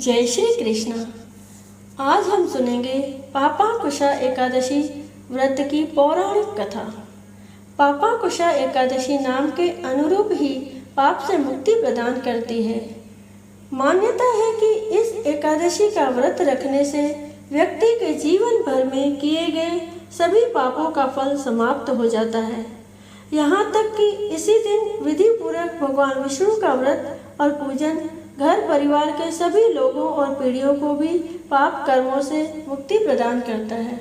जय श्री कृष्ण। आज हम सुनेंगे पापांकुशा एकादशी व्रत की पौराणिक कथा। पापांकुशा एकादशी नाम के अनुरूप ही पाप से मुक्ति प्रदान करती है। मान्यता है कि इस एकादशी का व्रत रखने से व्यक्ति के जीवन भर में किए गए सभी पापों का फल समाप्त हो जाता है। यहाँ तक कि इसी दिन विधि पूर्वक भगवान विष्णु का व्रत और पूजन घर परिवार के सभी लोगों और पीढ़ियों को भी पाप कर्मों से मुक्ति प्रदान करता है।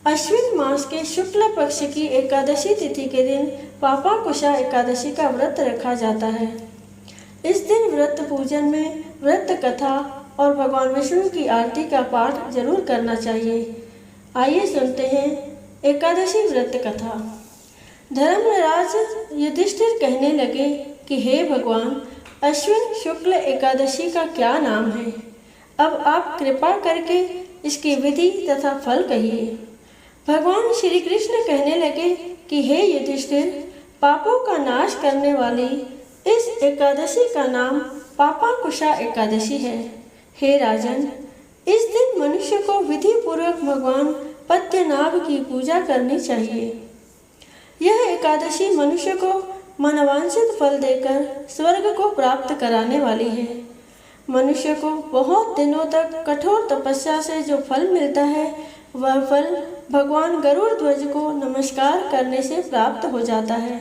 अश्विन मास के शुक्ल पक्ष की एकादशी तिथि के दिन पापांकुशा एकादशी का व्रत रखा जाता है। इस दिन व्रत पूजन में व्रत कथा और भगवान विष्णु की आरती का पाठ जरूर करना चाहिए। आइए सुनते हैं एकादशी व्रत कथा। धर्मराज युधिष्ठिर कहने लगे कि हे भगवान, अश्विन शुक्ल एकादशी का क्या नाम है? अब आप कृपा करके इसकी विधि तथा फल कहिए। भगवान श्री कृष्ण कहने लगे कि हे युधिष्ठिर, पापों का नाश करने वाली इस एकादशी का नाम पापांकुशा एकादशी है। हे राजन, इस दिन मनुष्य को विधि पूर्वक भगवान पद्मनाभ की पूजा करनी चाहिए। यह एकादशी मनुष्य को मनवांछित फल देकर स्वर्ग को प्राप्त कराने वाली है। मनुष्य को बहुत दिनों तक कठोर तपस्या से जो फल मिलता है, वह फल भगवान गरुड़ ध्वज को नमस्कार करने से प्राप्त हो जाता है।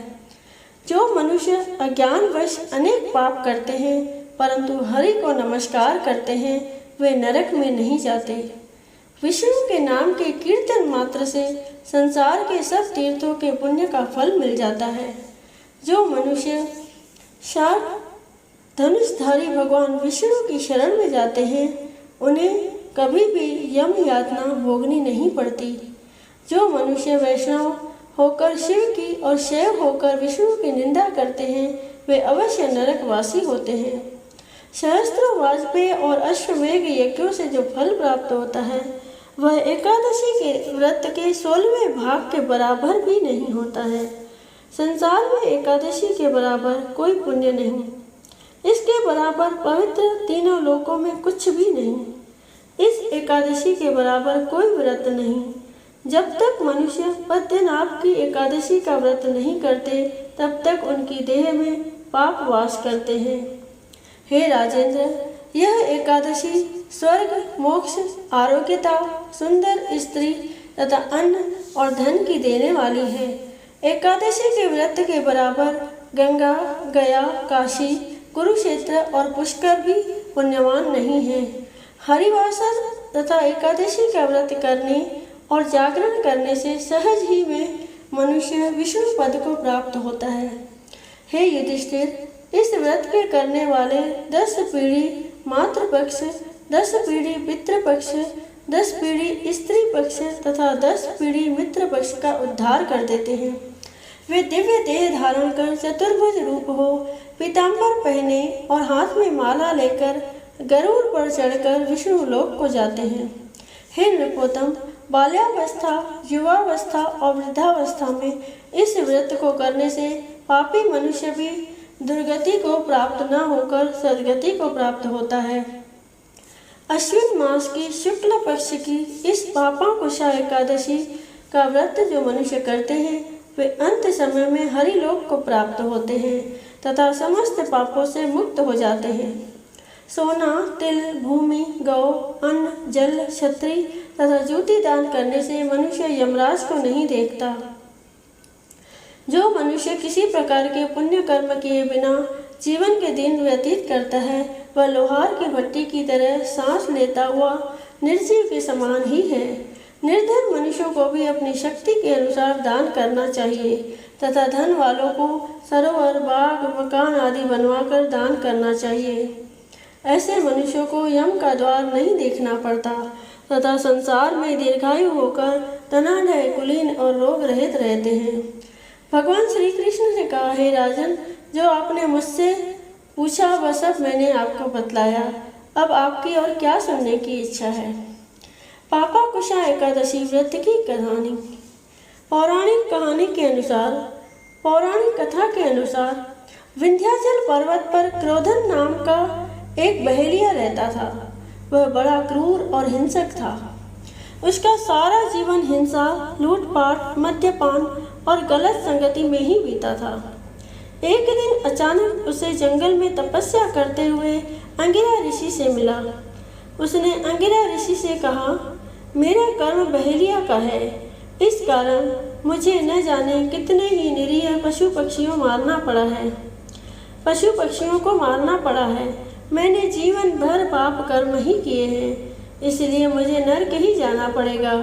जो मनुष्य अज्ञानवश अनेक पाप करते हैं परंतु हरि को नमस्कार करते हैं, वे नरक में नहीं जाते। विष्णु के नाम के कीर्तन मात्र से संसार के सब तीर्थों के पुण्य का फल मिल जाता है। जो मनुष्य शार्क धनुषधारी भगवान विष्णु की शरण में जाते हैं, उन्हें कभी भी यम यातना भोगनी नहीं पड़ती। जो मनुष्य वैष्णव होकर शिव की और शैव होकर विष्णु की निंदा करते हैं, वे अवश्य नरकवासी होते हैं। सहस्त्रों वाजपेय और अश्वमेघ यज्ञों से जो फल प्राप्त होता है, वह एकादशी के व्रत के 16वें भाग के बराबर भी नहीं होता है। संसार में एकादशी के बराबर कोई पुण्य नहीं, इसके बराबर पवित्र तीनों लोकों में कुछ भी नहीं। इस एकादशी के बराबर कोई व्रत नहीं। जब तक मनुष्य पद्मनाभ की एकादशी का व्रत नहीं करते, तब तक उनकी देह में पाप वास करते हैं। हे राजेंद्र, यह एकादशी स्वर्ग, मोक्ष, आरोग्यता, सुंदर स्त्री तथा अन्न और धन की देने वाली है। एकादशी के व्रत के बराबर गंगा, गया, काशी, कुरुक्षेत्र और पुष्कर भी पुण्यवान नहीं है। हरिवासर तथा एकादशी का व्रत करने और जागरण करने से सहज ही में मनुष्य विष्णु पद को प्राप्त होता है। हे युधिष्ठिर, इस व्रत के करने वाले 10 पीढ़ी मातृपक्ष, 10 पीढ़ी पितृपक्ष, 10 पीढ़ी स्त्री पक्ष तथा 10 पीढ़ी मित्र पक्ष का उद्धार कर देते हैं। वे दिव्य देह धारण कर चतुर्भुज रूप हो, पीतांबर पहने और हाथ में माला लेकर गरुड़ पर चढ़कर विष्णु लोक को जाते हैं। हे नृपोत्तम, बाल्यावस्था, युवावस्था और वृद्धावस्था में इस व्रत को करने से पापी मनुष्य भी दुर्गति को प्राप्त न होकर सद्गति को प्राप्त होता है। अश्विन मास की शुक्ल पक्ष की इस पापांकुशा एकादशी का व्रत जो मनुष्य करते हैं, वे अंत समय में हरिलोक को प्राप्त होते हैं तथा समस्त पापों से मुक्त हो जाते हैं। सोना, तिल, भूमि, गौ, अन्न, जल, छत्री तथा जूती दान करने से मनुष्य यमराज को नहीं देखता। जो मनुष्य किसी प्रकार के पुण्य कर्म किए बिना जीवन के दिन व्यतीत करता है, वह लोहार की भट्टी की तरह सांस लेता हुआ निर्जीव के समान ही है। निर्धन मनुष्यों को भी अपनी शक्ति के अनुसार दान करना चाहिए तथा धन वालों को सरोवर, बाग, मकान आदि बनवाकर दान करना चाहिए। ऐसे मनुष्यों को यम का द्वार नहीं देखना पड़ता तथा संसार में दीर्घायु होकर धनाढ्य, कुलीन और रोग रहित रहते हैं। भगवान श्री कृष्ण ने कहा, हे राजन, जो आपने मुझसे पूछा वह सब मैंने आपको बतलाया। अब आपकी और क्या सुनने की इच्छा है? पापांकुशा एकादशी व्रत की कहानी। पौराणिक कहानी के अनुसार, पौराणिक कथा के अनुसार विंध्याचल पर्वत पर क्रोधन नाम का एक बहेलिया रहता था। वह बड़ा क्रूर और हिंसक था। उसका सारा जीवन हिंसा, लूटपाट, मद्यपान और गलत संगति में ही बीता था। एक दिन अचानक उसे जंगल में तपस्या करते हुए अंगिरा ऋषि से मिला। उसने अंगिरा ऋषि से कहा, मेरा कर्म बहेलिया का है, इस कारण मुझे न जाने कितने ही निरीह पशु पक्षियों को मारना पड़ा है। मैंने जीवन भर पाप कर्म ही किए हैं, इसलिए मुझे नरक ही जाना पड़ेगा।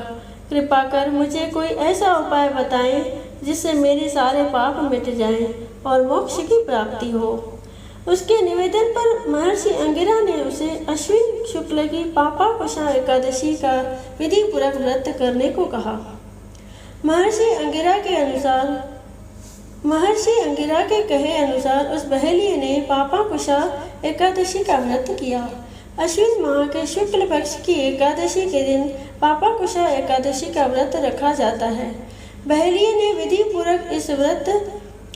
कृपा कर मुझे कोई ऐसा उपाय बताएं जिससे मेरे सारे पाप मिट जाएं और मोक्ष की प्राप्ति हो। उसके निवेदन पर महर्षि अंगिरा ने उसे अश्विन शुक्ल की पापाकुशा एकादशी का विधि पूर्वक व्रत करने को कहा। महर्षि अंगिरा के कहे अनुसार उस बहेलिये ने पापाकुशा एकादशी का व्रत किया। अश्विन माह के शुक्ल पक्ष की एकादशी के दिन पापाकुशा एकादशी का व्रत रखा जाता है। बहेलिये ने विधि पूर्वक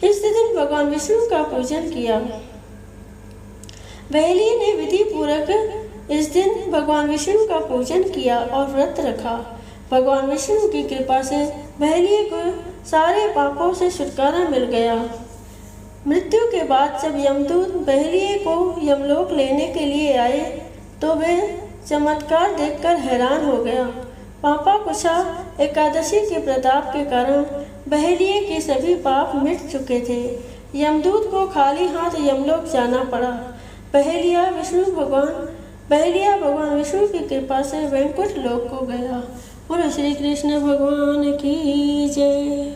इस दिन भगवान विष्णु का पूजन किया। बहेलिये ने विधि पूर्वक इस दिन भगवान विष्णु का पूजन किया और व्रत रखा। भगवान विष्णु की कृपा से बहेलिये को सारे पापों से छुटकारा मिल गया। मृत्यु के बाद जब यमदूत बहेलिये को यमलोक लेने के लिए आए तो वे चमत्कार देखकर हैरान हो गया। पापाकुशा एकादशी के प्रताप के कारण बहेलिये के सभी पाप मिट चुके थे। यमदूत को खाली हाथ यमलोक जाना पड़ा। बहेलिया भगवान विष्णु की कृपा से वैकुंठ लोक को गया। बोलो श्री कृष्ण भगवान की जय।